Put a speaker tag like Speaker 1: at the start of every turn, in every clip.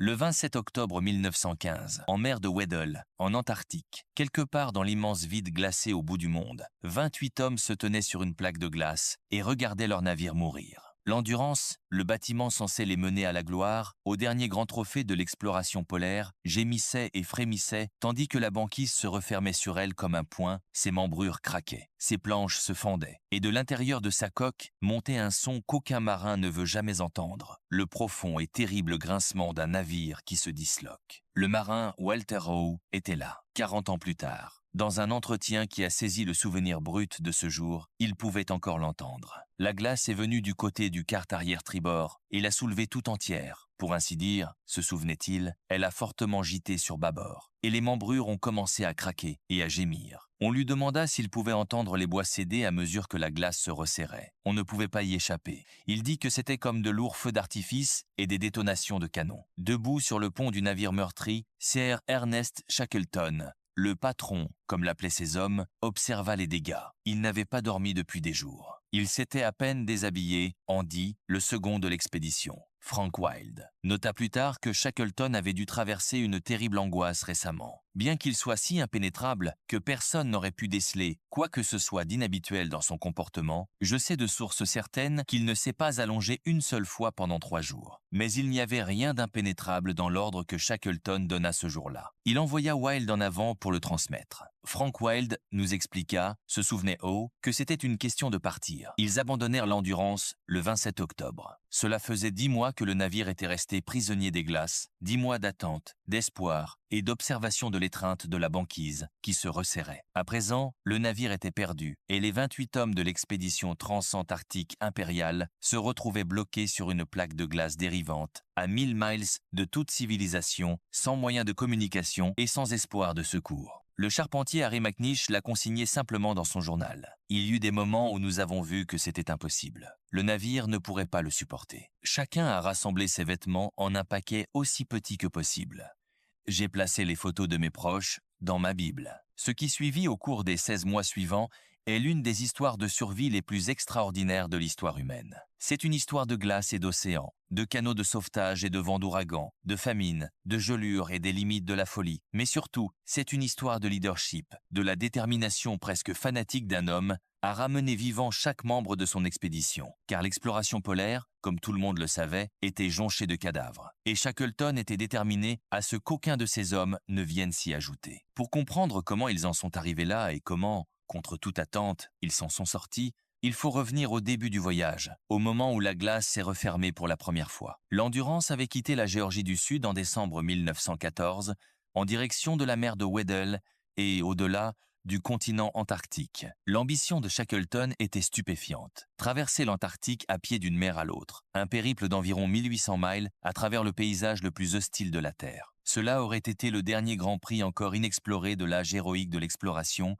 Speaker 1: Le 27 octobre 1915, en mer de Weddell, en Antarctique, quelque part dans l'immense vide glacé au bout du monde, 28 hommes se tenaient sur une plaque de glace et regardaient leur navire mourir. L'Endurance, le bâtiment censé les mener à la gloire, au dernier grand trophée de l'exploration polaire, gémissait et frémissait, tandis que la banquise se refermait sur elle comme un poing, ses membrures craquaient, ses planches se fendaient, et de l'intérieur de sa coque montait un son qu'aucun marin ne veut jamais entendre, le profond et terrible grincement d'un navire qui se disloque. Le marin Walter Howe était là, 40 ans plus tard. Dans un entretien qui a saisi le souvenir brut de ce jour, il pouvait encore l'entendre. La glace est venue du côté du quart arrière tribord et l'a soulevée tout entière. Pour ainsi dire, se souvenait-il, elle a fortement gîté sur bâbord, et les membrures ont commencé à craquer et à gémir. On lui demanda s'il pouvait entendre les bois céder à mesure que la glace se resserrait. On ne pouvait pas y échapper. Il dit que c'était comme de lourds feux d'artifice et des détonations de canons. Debout sur le pont du navire meurtri, Sir Ernest Shackleton, le patron, comme l'appelaient ses hommes, observa les dégâts. Il n'avait pas dormi depuis des jours. Il s'était à peine déshabillé, Andy, le second de l'expédition. Frank Wild nota plus tard que Shackleton avait dû traverser une terrible angoisse récemment. Bien qu'il soit si impénétrable que personne n'aurait pu déceler quoi que ce soit d'inhabituel dans son comportement, je sais de sources certaines qu'il ne s'est pas allongé une seule fois pendant 3 jours. Mais il n'y avait rien d'impénétrable dans l'ordre que Shackleton donna ce jour-là. Il envoya Wild en avant pour le transmettre. Frank Wild nous expliqua, se souvenait Howe, que c'était une question de partir. Ils abandonnèrent l'Endurance le 27 octobre. Cela faisait 10 mois que le navire était resté prisonnier des glaces, 10 mois d'attente, d'espoir et d'observation de l'étreinte de la banquise qui se resserrait. À présent, le navire était perdu et les 28 hommes de l'expédition transantarctique impériale se retrouvaient bloqués sur une plaque de glace dérivante à 1000 miles de toute civilisation, sans moyen de communication et sans espoir de secours. Le charpentier Harry McNish l'a consigné simplement dans son journal. Il y eut des moments où nous avons vu que c'était impossible. Le navire ne pourrait pas le supporter. Chacun a rassemblé ses vêtements en un paquet aussi petit que possible. J'ai placé les photos de mes proches dans ma Bible. Ce qui suivit au cours des 16 mois suivants est l'une des histoires de survie les plus extraordinaires de l'histoire humaine. C'est une histoire de glace et d'océan, de canaux de sauvetage et de vents d'ouragan, de famine, de gelure et des limites de la folie. Mais surtout, c'est une histoire de leadership, de la détermination presque fanatique d'un homme à ramener vivant chaque membre de son expédition. Car l'exploration polaire, comme tout le monde le savait, était jonchée de cadavres. Et Shackleton était déterminé à ce qu'aucun de ces hommes ne vienne s'y ajouter. Pour comprendre comment ils en sont arrivés là et comment, contre toute attente, ils s'en sont sortis, il faut revenir au début du voyage, au moment où la glace s'est refermée pour la première fois. L'Endurance avait quitté la Géorgie du Sud en décembre 1914, en direction de la mer de Weddell et, au-delà, du continent antarctique. L'ambition de Shackleton était stupéfiante. Traverser l'Antarctique à pied d'une mer à l'autre, un périple d'environ 1800 miles à travers le paysage le plus hostile de la Terre. Cela aurait été le dernier grand prix encore inexploré de l'âge héroïque de l'exploration,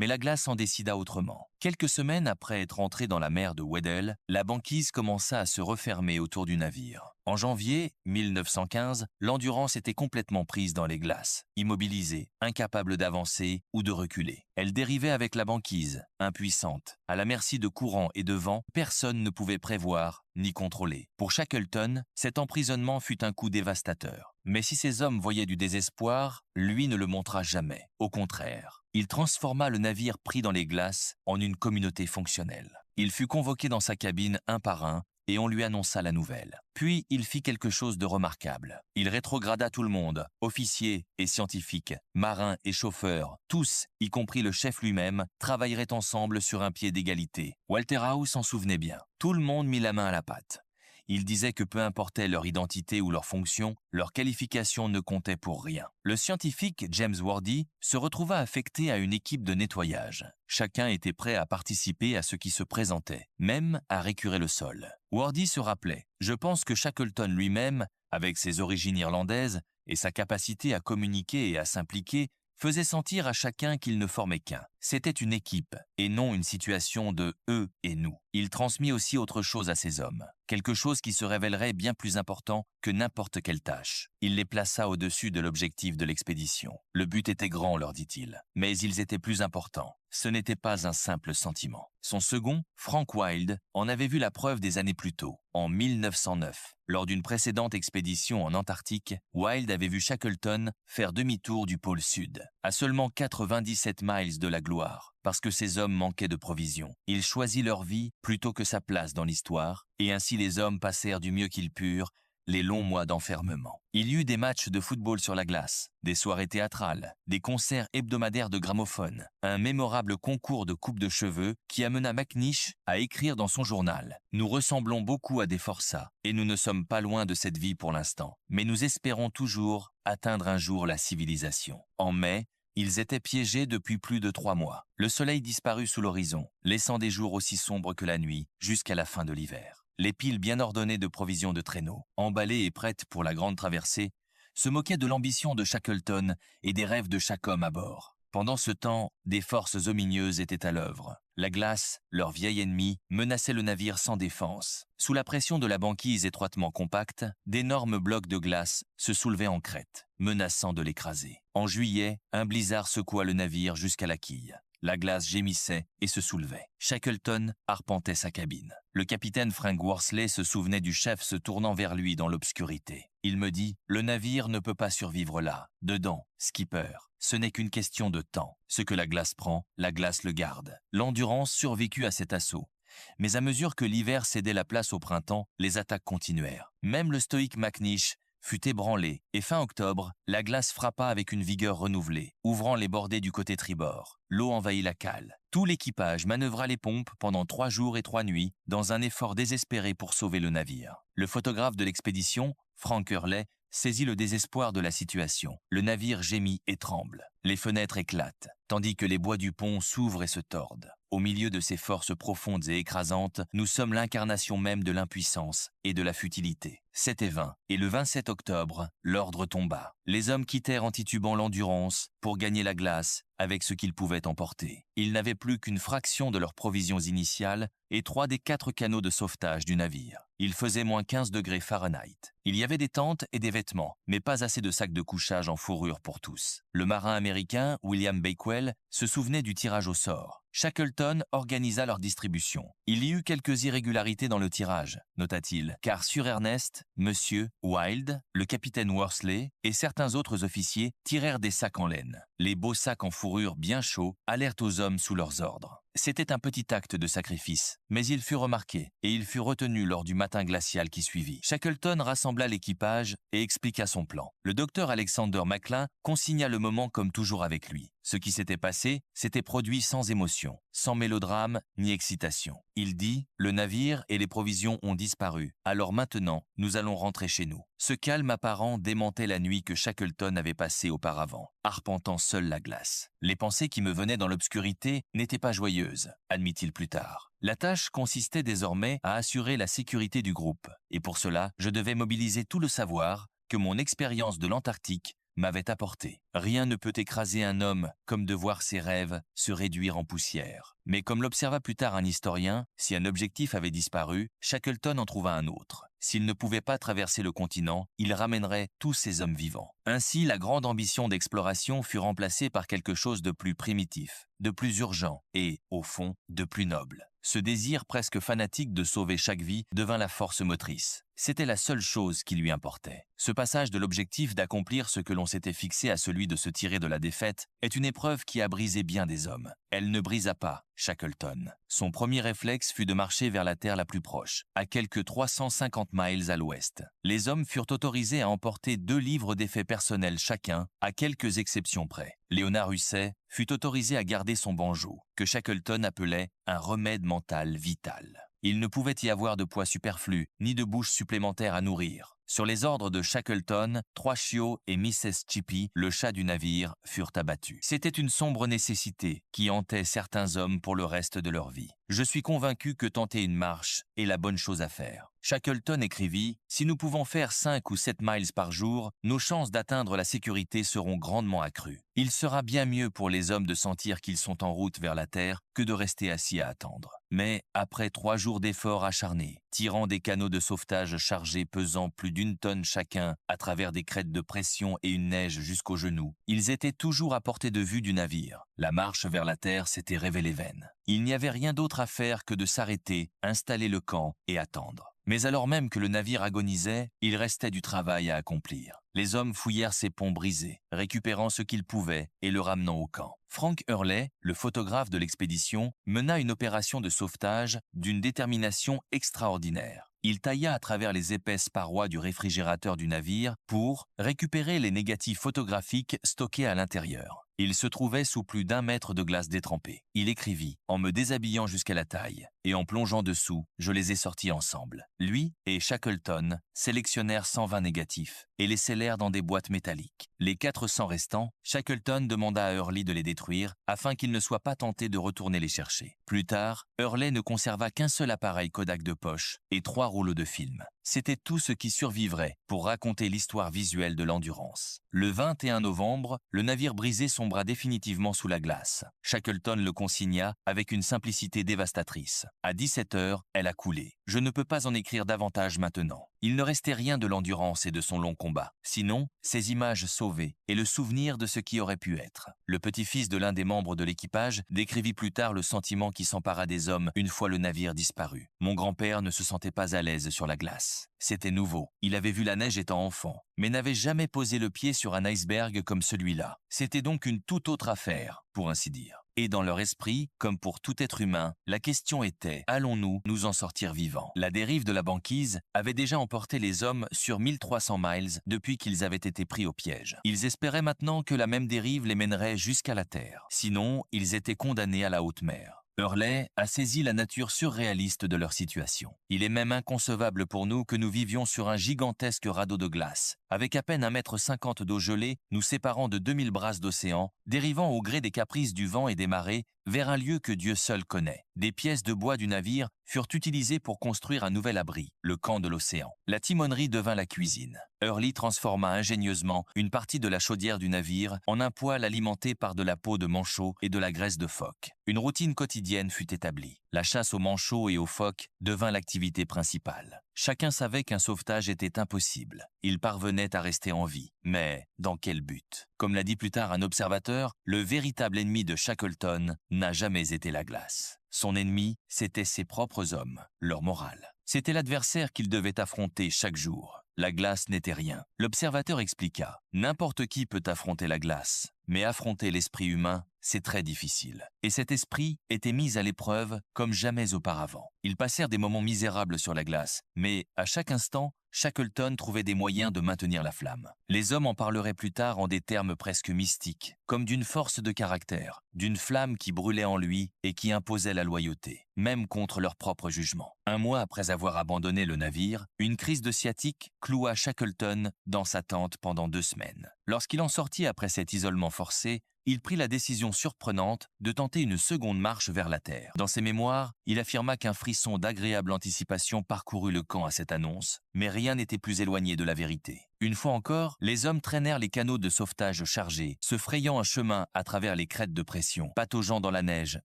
Speaker 1: mais la glace en décida autrement. Quelques semaines après être entré dans la mer de Weddell, la banquise commença à se refermer autour du navire. En janvier 1915, l'Endurance était complètement prise dans les glaces, immobilisée, incapable d'avancer ou de reculer. Elle dérivait avec la banquise, impuissante. À la merci de courants et de vents, personne ne pouvait prévoir ni contrôler. Pour Shackleton, cet emprisonnement fut un coup dévastateur. Mais si ces hommes voyaient du désespoir, lui ne le montra jamais. Au contraire, il transforma le navire pris dans les glaces en une communauté fonctionnelle. Il fut convoqué dans sa cabine un par un et on lui annonça la nouvelle. Puis il fit quelque chose de remarquable. Il rétrograda tout le monde, officiers et scientifiques, marins et chauffeurs, tous, y compris le chef lui-même, travailleraient ensemble sur un pied d'égalité. Walter Howe s'en souvenait bien. Tout le monde mit la main à la pâte. Il disait que peu importait leur identité ou leur fonction, leur qualification ne comptait pour rien. Le scientifique James Wardy se retrouva affecté à une équipe de nettoyage. Chacun était prêt à participer à ce qui se présentait, même à récurer le sol. Wardy se rappelait « Je pense que Shackleton lui-même, avec ses origines irlandaises et sa capacité à communiquer et à s'impliquer, faisait sentir à chacun qu'il ne formait qu'un. C'était une équipe, et non une situation de « eux et nous ». Il transmit aussi autre chose à ces hommes, quelque chose qui se révélerait bien plus important que n'importe quelle tâche. Il les plaça au-dessus de l'objectif de l'expédition. Le but était grand, leur dit-il, mais ils étaient plus importants. Ce n'était pas un simple sentiment. Son second, Frank Wild, en avait vu la preuve des années plus tôt, en 1909. Lors d'une précédente expédition en Antarctique, Wild avait vu Shackleton faire demi-tour du pôle sud, à seulement 97 miles de la gloire, parce que ces hommes manquaient de provisions. Il choisit leur vie plutôt que sa place dans l'histoire, et ainsi les hommes passèrent du mieux qu'ils purent les longs mois d'enfermement. Il y eut des matchs de football sur la glace, des soirées théâtrales, des concerts hebdomadaires de gramophone, un mémorable concours de coupe de cheveux qui amena McNish à écrire dans son journal « Nous ressemblons beaucoup à des forçats, et nous ne sommes pas loin de cette vie pour l'instant, mais nous espérons toujours atteindre un jour la civilisation. » En mai, ils étaient piégés depuis plus de 3 mois. Le soleil disparut sous l'horizon, laissant des jours aussi sombres que la nuit, jusqu'à la fin de l'hiver. Les piles bien ordonnées de provisions de traîneaux, emballées et prêtes pour la grande traversée, se moquaient de l'ambition de Shackleton et des rêves de chaque homme à bord. Pendant ce temps, des forces omineuses étaient à l'œuvre. La glace, leur vieil ennemi, menaçait le navire sans défense. Sous la pression de la banquise étroitement compacte, d'énormes blocs de glace se soulevaient en crête, menaçant de l'écraser. En juillet, un blizzard secoua le navire jusqu'à la quille. La glace gémissait et se soulevait. Shackleton arpentait sa cabine. Le capitaine Frank Worsley se souvenait du chef se tournant vers lui dans l'obscurité. Il me dit « Le navire ne peut pas survivre là. Dedans, skipper. Ce n'est qu'une question de temps. Ce que la glace prend, la glace le garde. » L'Endurance survécut à cet assaut. Mais à mesure que l'hiver cédait la place au printemps, les attaques continuèrent. Même le stoïque McNish fut ébranlé, et fin octobre, la glace frappa avec une vigueur renouvelée, ouvrant les bordées du côté tribord. L'eau envahit la cale. Tout l'équipage manœuvra les pompes pendant 3 jours et 3 nuits, dans un effort désespéré pour sauver le navire. Le photographe de l'expédition, Frank Hurley, saisit le désespoir de la situation. Le navire gémit et tremble. Les fenêtres éclatent, tandis que les bois du pont s'ouvrent et se tordent. Au milieu de ces forces profondes et écrasantes, nous sommes l'incarnation même de l'impuissance et de la futilité. C'était vain, et le 27 octobre, l'ordre tomba. Les hommes quittèrent en titubant l'Endurance pour gagner la glace avec ce qu'ils pouvaient emporter. Ils n'avaient plus qu'une fraction de leurs provisions initiales et 3 des 4 canaux de sauvetage du navire. Il faisait moins 15 degrés Fahrenheit. Il y avait des tentes et des vêtements, mais pas assez de sacs de couchage en fourrure pour tous. Le marin américain, William Bakewell, se souvenait du tirage au sort. Shackleton organisa leur distribution. Il y eut quelques irrégularités dans le tirage, nota-t-il, car sur Ernest, Monsieur Wild, le capitaine Worsley et certains autres officiers tirèrent des sacs en laine. Les beaux sacs en fourrure bien chauds allèrent aux hommes sous leurs ordres. C'était un petit acte de sacrifice, mais il fut remarqué et il fut retenu lors du matin glacial qui suivit. Shackleton rassembla l'équipage et expliqua son plan. Le docteur Alexander McLean consigna le moment comme toujours avec lui. Ce qui s'était passé s'était produit sans émotion, sans mélodrame ni excitation. Il dit « Le navire et les provisions ont disparu, alors maintenant, nous allons rentrer chez nous. » Ce calme apparent démentait la nuit que Shackleton avait passée auparavant, arpentant seul la glace. Les pensées qui me venaient dans l'obscurité n'étaient pas joyeuses, admit-il plus tard. La tâche consistait désormais à assurer la sécurité du groupe, et pour cela, je devais mobiliser tout le savoir que mon expérience de l'Antarctique m'avait apporté. Rien ne peut écraser un homme comme de voir ses rêves se réduire en poussière. Mais comme l'observa plus tard un historien, si un objectif avait disparu, Shackleton en trouva un autre. S'il ne pouvait pas traverser le continent, il ramènerait tous ces hommes vivants. Ainsi, la grande ambition d'exploration fut remplacée par quelque chose de plus primitif, de plus urgent et, au fond, de plus noble. Ce désir presque fanatique de sauver chaque vie devint la force motrice. C'était la seule chose qui lui importait. Ce passage de l'objectif d'accomplir ce que l'on s'était fixé à celui de se tirer de la défaite est une épreuve qui a brisé bien des hommes. Elle ne brisa pas Shackleton. Son premier réflexe fut de marcher vers la terre la plus proche, à quelques 350 miles à l'ouest. Les hommes furent autorisés à emporter 2 livres d'effets personnels chacun, à quelques exceptions près. Léonard Husset fut autorisé à garder son banjo, que Shackleton appelait un remède mental vital. Il ne pouvait y avoir de poids superflu, ni de bouche supplémentaire à nourrir. Sur les ordres de Shackleton, 3 chiots et Mrs. Chippy, le chat du navire, furent abattus. C'était une sombre nécessité qui hantait certains hommes pour le reste de leur vie. Je suis convaincu que tenter une marche est la bonne chose à faire. Shackleton écrivit « Si nous pouvons faire 5 ou 7 miles par jour, nos chances d'atteindre la sécurité seront grandement accrues. Il sera bien mieux pour les hommes de sentir qu'ils sont en route vers la Terre que de rester assis à attendre. » Mais après 3 jours d'efforts acharnés, tirant des canots de sauvetage chargés pesant plus d'1 tonne chacun à travers des crêtes de pression et une neige jusqu'aux genoux, ils étaient toujours à portée de vue du navire. La marche vers la Terre s'était révélée vaine. Il n'y avait rien d'autre à faire que de s'arrêter, installer le camp et attendre. Mais alors même que le navire agonisait, il restait du travail à accomplir. Les hommes fouillèrent ses ponts brisés, récupérant ce qu'ils pouvaient et le ramenant au camp. Frank Hurley, le photographe de l'expédition, mena une opération de sauvetage d'une détermination extraordinaire. Il tailla à travers les épaisses parois du réfrigérateur du navire pour récupérer les négatifs photographiques stockés à l'intérieur. Il se trouvait sous plus d'1 mètre de glace détrempée. Il écrivit « En me déshabillant jusqu'à la taille et en plongeant dessous, je les ai sortis ensemble. » Lui et Shackleton sélectionnèrent 120 négatifs et les scellèrent dans des boîtes métalliques. Les 400 restants, Shackleton demanda à Hurley de les détruire afin qu'il ne soit pas tenté de retourner les chercher. Plus tard, Hurley ne conserva qu'un seul appareil Kodak de poche et 3 rouleaux de film. C'était tout ce qui survivrait pour raconter l'histoire visuelle de l'Endurance. Le 21 novembre, le navire brisé sombra définitivement sous la glace. Shackleton le consigna avec une simplicité dévastatrice. À 17 h, elle a coulé. Je ne peux pas en écrire davantage maintenant. Il ne restait rien de l'Endurance et de son long combat. Sinon, ces images sauvées et le souvenir de ce qui aurait pu être. Le petit-fils de l'un des membres de l'équipage décrivit plus tard le sentiment qui s'empara des hommes une fois le navire disparu. Mon grand-père ne se sentait pas à l'aise sur la glace. C'était nouveau. Il avait vu la neige étant enfant, mais n'avait jamais posé le pied sur un iceberg comme celui-là. C'était donc une toute autre affaire, pour ainsi dire. Et dans leur esprit, comme pour tout être humain, la question était « Allons-nous nous en sortir vivants ?» La dérive de la banquise avait déjà emporté les hommes sur 1300 miles depuis qu'ils avaient été pris au piège. Ils espéraient maintenant que la même dérive les mènerait jusqu'à la Terre. Sinon, ils étaient condamnés à la haute mer. Hurley a saisi la nature surréaliste de leur situation. Il est même inconcevable pour nous que nous vivions sur un gigantesque radeau de glace, avec à peine 1,50 m d'eau gelée nous séparant de 2000 brasses d'océan, dérivant au gré des caprices du vent et des marées vers un lieu que Dieu seul connaît. Des pièces de bois du navire furent utilisées pour construire un nouvel abri, le camp de l'océan. La timonerie devint la cuisine. Hurley transforma ingénieusement une partie de la chaudière du navire en un poêle alimenté par de la peau de manchot et de la graisse de phoque. Une routine quotidienne fut établie. La chasse aux manchots et aux phoques devint l'activité principale. Chacun savait qu'un sauvetage était impossible. Il parvenait à rester en vie. Mais dans quel but? Comme l'a dit plus tard un observateur, le véritable ennemi de Shackleton n'a jamais été la glace. Son ennemi, c'était ses propres hommes, leur morale. C'était l'adversaire qu'il devait affronter chaque jour. La glace n'était rien. L'observateur expliqua « N'importe qui peut affronter la glace, mais affronter l'esprit humain, c'est très difficile. » Et cet esprit était mis à l'épreuve comme jamais auparavant. Ils passèrent des moments misérables sur la glace, mais à chaque instant, Shackleton trouvait des moyens de maintenir la flamme. Les hommes en parleraient plus tard en des termes presque mystiques, comme d'une force de caractère, d'une flamme qui brûlait en lui et qui imposait la loyauté, même contre leur propre jugement. 1 mois après avoir abandonné le navire, une crise de sciatique cloua Shackleton dans sa tente pendant 2 semaines. Lorsqu'il en sortit après cet isolement forcé, il prit la décision surprenante de tenter une seconde marche vers la Terre. Dans ses mémoires, il affirma qu'un frisson d'agréable anticipation parcourut le camp à cette annonce, mais rien n'était plus éloigné de la vérité. Une fois encore, les hommes traînèrent les canots de sauvetage chargés, se frayant un chemin à travers les crêtes de pression, pataugeant dans la neige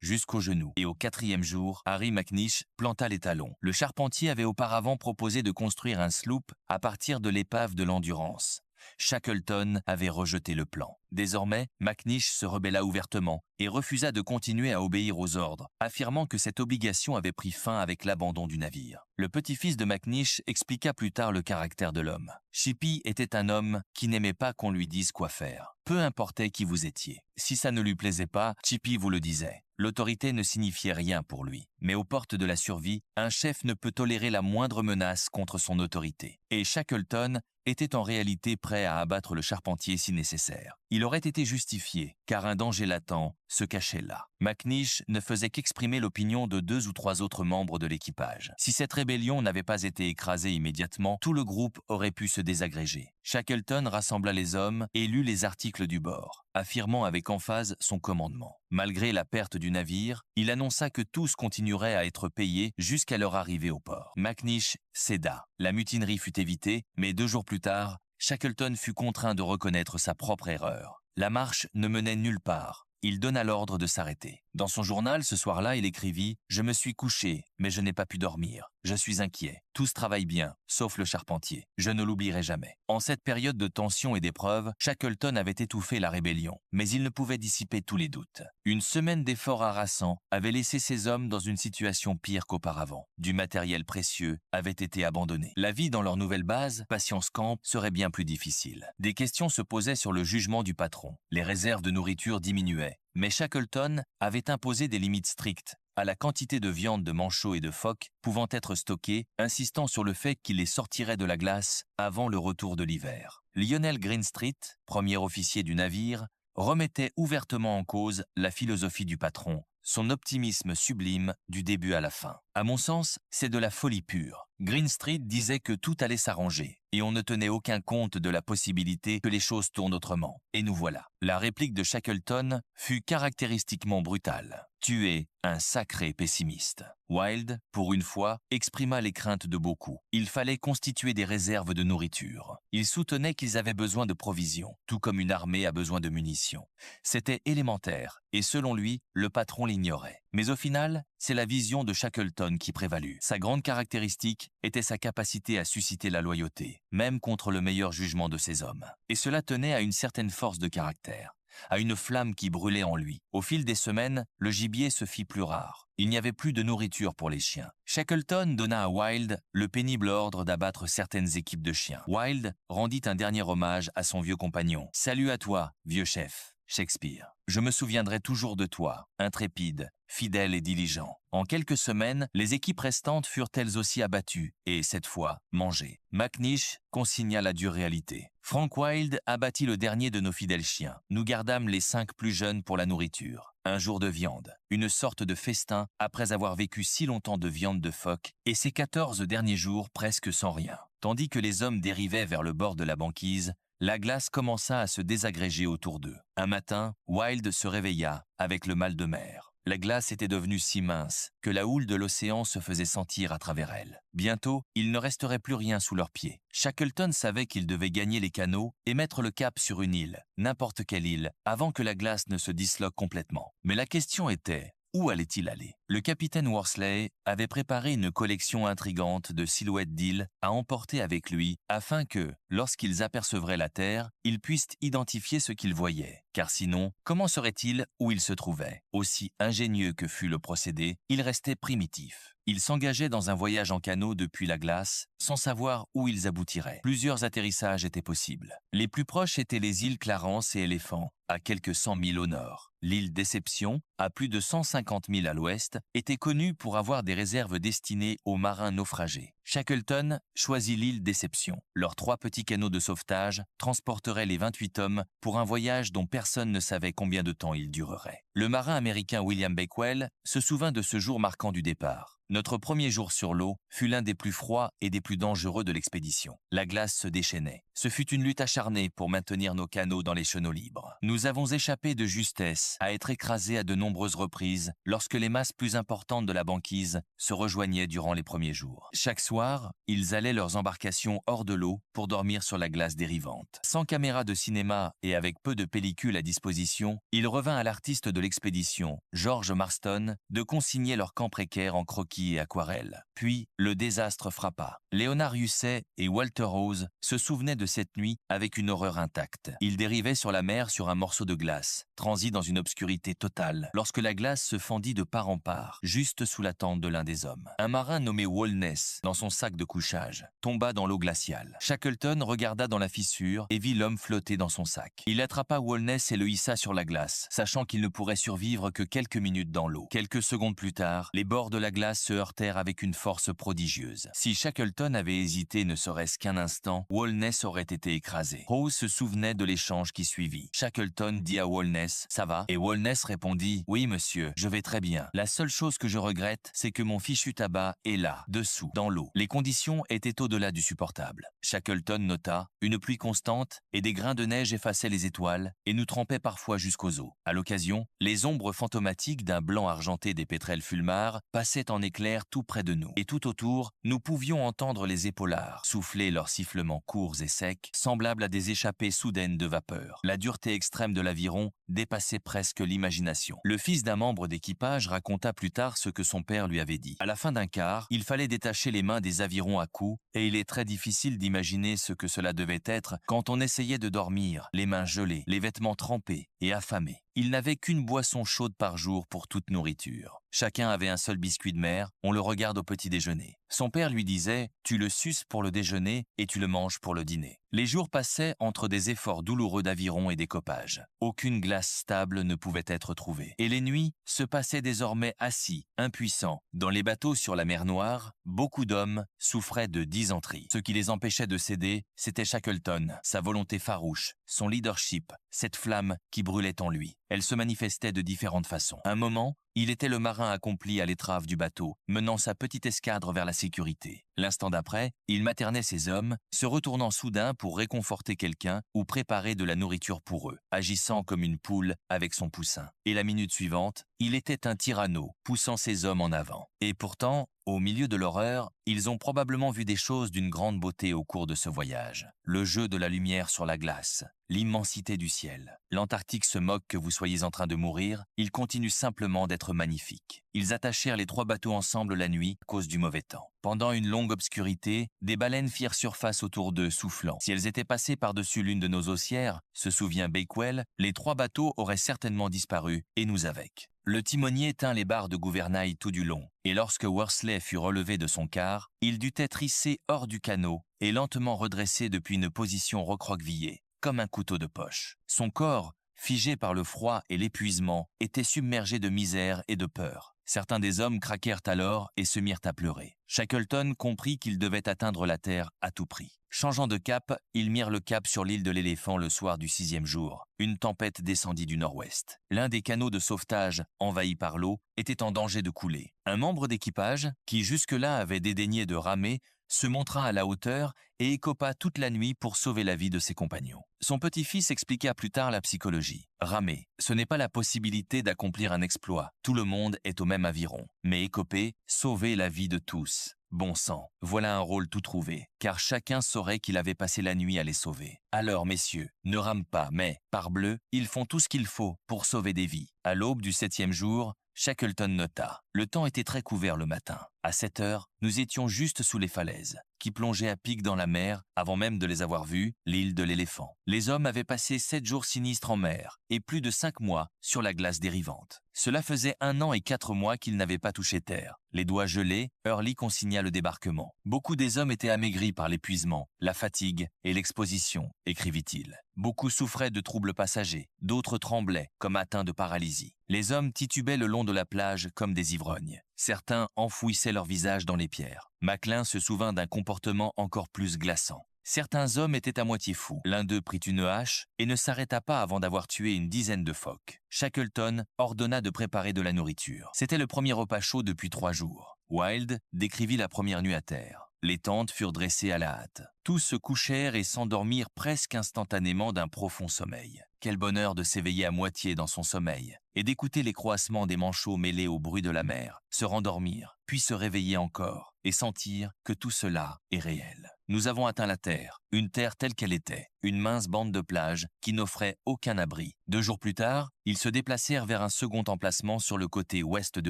Speaker 1: jusqu'aux genoux. Et au 4e jour, Harry McNish planta les talons. Le charpentier avait auparavant proposé de construire un sloop à partir de l'épave de l'Endurance. Shackleton avait rejeté le plan. Désormais, McNish se rebella ouvertement et refusa de continuer à obéir aux ordres, affirmant que cette obligation avait pris fin avec l'abandon du navire. Le petit-fils de McNish expliqua plus tard le caractère de l'homme. Chippy était un homme qui n'aimait pas qu'on lui dise quoi faire. Peu importait qui vous étiez. Si ça ne lui plaisait pas, Chippy vous le disait. L'autorité ne signifiait rien pour lui. Mais aux portes de la survie, un chef ne peut tolérer la moindre menace contre son autorité. Et Shackleton était en réalité prêt à abattre le charpentier si nécessaire. Il aurait été justifié, car un danger latent se cachait là. McNish ne faisait qu'exprimer l'opinion de 2 ou 3 autres membres de l'équipage. Si cette rébellion n'avait pas été écrasée immédiatement, tout le groupe aurait pu se désagréger. Shackleton rassembla les hommes et lut les articles du bord, affirmant avec emphase son commandement. Malgré la perte du navire, il annonça que tous continueraient à être payés jusqu'à leur arrivée au port. McNish céda. La mutinerie fut évitée, mais 2 jours plus tard, Shackleton fut contraint de reconnaître sa propre erreur. La marche ne menait nulle part. Il donna l'ordre de s'arrêter. Dans son journal, ce soir-là, il écrivit « Je me suis couché, mais je n'ai pas pu dormir. Je suis inquiet. Tous travaillent bien, sauf le charpentier. Je ne l'oublierai jamais. » En cette période de tension et d'épreuve, Shackleton avait étouffé la rébellion, mais il ne pouvait dissiper tous les doutes. Une semaine d'efforts harassants avait laissé ses hommes dans une situation pire qu'auparavant. Du matériel précieux avait été abandonné. La vie dans leur nouvelle base, Patience Camp, serait bien plus difficile. Des questions se posaient sur le jugement du patron. Les réserves de nourriture diminuaient. Mais Shackleton avait imposé des limites strictes à la quantité de viande de manchots et de phoques pouvant être stockée, insistant sur le fait qu'il les sortirait de la glace avant le retour de l'hiver. Lionel Greenstreet, premier officier du navire, remettait ouvertement en cause la philosophie du patron, son optimisme sublime du début à la fin. À mon sens, c'est de la folie pure. Greenstreet disait que tout allait s'arranger, et on ne tenait aucun compte de la possibilité que les choses tournent autrement. Et nous voilà. La réplique de Shackleton fut caractéristiquement brutale. « Tu es un sacré pessimiste. » Wild, pour une fois, exprima les craintes de beaucoup. Il fallait constituer des réserves de nourriture. Il soutenait qu'ils avaient besoin de provisions, tout comme une armée a besoin de munitions. C'était élémentaire, et selon lui, le patron l'ignorait. Mais au final, c'est la vision de Shackleton qui prévalut. Sa grande caractéristique était sa capacité à susciter la loyauté, même contre le meilleur jugement de ses hommes. Et cela tenait à une certaine force de caractère, à une flamme qui brûlait en lui. Au fil des semaines, le gibier se fit plus rare. Il n'y avait plus de nourriture pour les chiens. Shackleton donna à Wild le pénible ordre d'abattre certaines équipes de chiens. Wild rendit un dernier hommage à son vieux compagnon. « Salut à toi, vieux chef. » Shakespeare. « Je me souviendrai toujours de toi, intrépide, fidèle et diligent. » En quelques semaines, les équipes restantes furent elles aussi abattues et, cette fois, mangées. McNish consigna la dure réalité. Frank Wild abattit le dernier de nos fidèles chiens. Nous gardâmes les 5 plus jeunes pour la nourriture. Un jour de viande, une sorte de festin après avoir vécu si longtemps de viande de phoque et ces 14 derniers jours presque sans rien. Tandis que les hommes dérivaient vers le bord de la banquise, la glace commença à se désagréger autour d'eux. Un matin, Wild se réveilla avec le mal de mer. La glace était devenue si mince que la houle de l'océan se faisait sentir à travers elle. Bientôt, il ne resterait plus rien sous leurs pieds. Shackleton savait qu'il devait gagner les canaux et mettre le cap sur une île, n'importe quelle île, avant que la glace ne se disloque complètement. Mais la question était, où allait-il aller? Le capitaine Worsley avait préparé une collection intrigante de silhouettes d'îles à emporter avec lui afin que, lorsqu'ils apercevraient la Terre, ils puissent identifier ce qu'ils voyaient. Car sinon, comment seraient-ils où ils se trouvaient? Aussi ingénieux que fut le procédé, il restait primitif. Ils s'engageaient dans un voyage en canot depuis la glace, sans savoir où ils aboutiraient. Plusieurs atterrissages étaient possibles. Les plus proches étaient les îles Clarence et Éléphant, à quelques 100 000 au nord. L'île Déception, à plus de 150 000 à l'ouest, était connue pour avoir des réserves destinées aux marins naufragés. Shackleton choisit l'île Déception. Leurs 3 petits canots de sauvetage transporteraient les 28 hommes pour un voyage dont personne ne savait combien de temps il durerait. Le marin américain William Bakewell se souvint de ce jour marquant du départ. Notre premier jour sur l'eau fut l'un des plus froids et des plus dangereux de l'expédition. La glace se déchaînait. Ce fut une lutte acharnée pour maintenir nos canots dans les chenaux libres. Nous avons échappé de justesse à être écrasés à de nombreuses reprises lorsque les masses plus importantes de la banquise se rejoignaient durant les premiers jours. Chaque soir, ils allaient leurs embarcations hors de l'eau pour dormir sur la glace dérivante. Sans caméra de cinéma et avec peu de pellicules à disposition, il revint à l'artiste de l'expédition, George Marston, de consigner leur camp précaire en croquis et aquarelles. Puis, le désastre frappa. Léonard Husset et Walter Rose se souvenaient de cette nuit avec une horreur intacte. Ils dérivaient sur la mer sur un morceau de glace, transis dans une obscurité totale, lorsque la glace se fendit de part en part, juste sous la tente de l'un des hommes. Un marin nommé Walness, dans son son sac de couchage, tomba dans l'eau glaciale. Shackleton regarda dans la fissure et vit l'homme flotter dans son sac. Il attrapa Walnes et le hissa sur la glace, sachant qu'il ne pourrait survivre que quelques minutes dans l'eau. Quelques secondes plus tard, les bords de la glace se heurtèrent avec une force prodigieuse. Si Shackleton avait hésité ne serait-ce qu'un instant, Walnes aurait été écrasé. Rose se souvenait de l'échange qui suivit. Shackleton dit à Walnes « Ça va ?» et Walnes répondit « Oui monsieur, je vais très bien. La seule chose que je regrette, c'est que mon fichu tabac est là, dessous, dans l'eau. » Les conditions étaient au-delà du supportable. Shackleton nota « Une pluie constante et des grains de neige effaçaient les étoiles et nous trempaient parfois jusqu'aux os. À l'occasion, les ombres fantomatiques d'un blanc argenté des pétrels fulmars passaient en éclairs tout près de nous. Et tout autour, nous pouvions entendre les épaulards souffler leurs sifflements courts et secs, semblables à des échappées soudaines de vapeur. La dureté extrême de l'aviron dépassait presque l'imagination. Le fils d'un membre d'équipage raconta plus tard ce que son père lui avait dit. À la fin d'un quart, il fallait détacher les mains des avirons à coups, et il est très difficile d'imaginer ce que cela devait être quand on essayait de dormir, les mains gelées, les vêtements trempés et affamés. Il n'avait qu'une boisson chaude par jour pour toute nourriture. Chacun avait un seul biscuit de mer, on le regarde au petit déjeuner. Son père lui disait « Tu le suces pour le déjeuner et tu le manges pour le dîner ». Les jours passaient entre des efforts douloureux d'aviron et d'écopage. Aucune glace stable ne pouvait être trouvée. Et les nuits se passaient désormais assis, impuissants. Dans les bateaux sur la mer Noire, beaucoup d'hommes souffraient de dysenterie. Ce qui les empêchait de céder, c'était Shackleton, sa volonté farouche, son leadership, cette flamme qui brûlait en lui. Elle se manifestait de différentes façons. Un moment, il était le marin accompli à l'étrave du bateau, menant sa petite escadre vers la sécurité. L'instant d'après, il maternait ses hommes, se retournant soudain pour réconforter quelqu'un ou préparer de la nourriture pour eux, agissant comme une poule avec son poussin. Et la minute suivante, il était un tyranno, poussant ses hommes en avant. Et pourtant, au milieu de l'horreur, ils ont probablement vu des choses d'une grande beauté au cours de ce voyage. Le jeu de la lumière sur la glace, l'immensité du ciel. L'Antarctique se moque que vous soyez en train de mourir, il continue simplement d'être magnifique. Ils attachèrent les 3 bateaux ensemble la nuit à cause du mauvais temps. Pendant une longue obscurité, des baleines firent surface autour d'eux, soufflant. Si elles étaient passées par-dessus l'une de nos haussières, se souvient Bakewell, les 3 bateaux auraient certainement disparu, et nous avec. Le timonier tint les barres de gouvernail tout du long, et lorsque Worsley fut relevé de son quart, il dut être hissé hors du canot et lentement redressé depuis une position recroquevillée, comme un couteau de poche. Son corps, figé par le froid et l'épuisement, était submergé de misère et de peur. Certains des hommes craquèrent alors et se mirent à pleurer. Shackleton comprit qu'il devait atteindre la terre à tout prix. Changeant de cap, ils mirent le cap sur l'île de l'Éléphant le soir du 6e jour. Une tempête descendit du nord-ouest. L'un des canots de sauvetage, envahi par l'eau, était en danger de couler. Un membre d'équipage, qui jusque-là avait dédaigné de ramer, se montra à la hauteur et écopa toute la nuit pour sauver la vie de ses compagnons. Son petit-fils expliqua plus tard la psychologie. Ramer, ce n'est pas la possibilité d'accomplir un exploit. Tout le monde est au même aviron. Mais écoper, sauver la vie de tous. Bon sang, voilà un rôle tout trouvé, car chacun saurait qu'il avait passé la nuit à les sauver. Alors, messieurs, ne rament pas, mais, parbleu, ils font tout ce qu'il faut pour sauver des vies. À l'aube du 7e jour, Shackleton nota. Le temps était très couvert le matin. À 7 heures, nous étions juste sous les falaises, qui plongeaient à pic dans la mer, avant même de les avoir vues, l'île de l'Éléphant. Les hommes avaient passé 7 jours sinistres en mer, et plus de 5 mois sur la glace dérivante. Cela faisait 1 an et 4 mois qu'ils n'avaient pas touché terre. Les doigts gelés, Hurley consigna le débarquement. Beaucoup des hommes étaient amaigris par l'épuisement, la fatigue et l'exposition, écrivit-il. Beaucoup souffraient de troubles passagers, d'autres tremblaient, comme atteints de paralysie. Les hommes titubaient le long de la plage comme des ivrognes. Certains enfouissaient leur visage dans les pierres. Macklin se souvint d'un comportement encore plus glaçant. Certains hommes étaient à moitié fous. L'un d'eux prit une hache et ne s'arrêta pas avant d'avoir tué une dizaine de phoques. Shackleton ordonna de préparer de la nourriture. C'était le premier repas chaud depuis 3 jours. Wild décrivit la première nuit à terre. Les tentes furent dressées à la hâte. Tous se couchèrent et s'endormirent presque instantanément d'un profond sommeil. Quel bonheur de s'éveiller à moitié dans son sommeil et d'écouter les croassements des manchots mêlés au bruit de la mer, se rendormir, puis se réveiller encore et sentir que tout cela est réel. Nous avons atteint la terre, une terre telle qu'elle était, une mince bande de plage qui n'offrait aucun abri. 2 jours plus tard, ils se déplacèrent vers un second emplacement sur le côté ouest de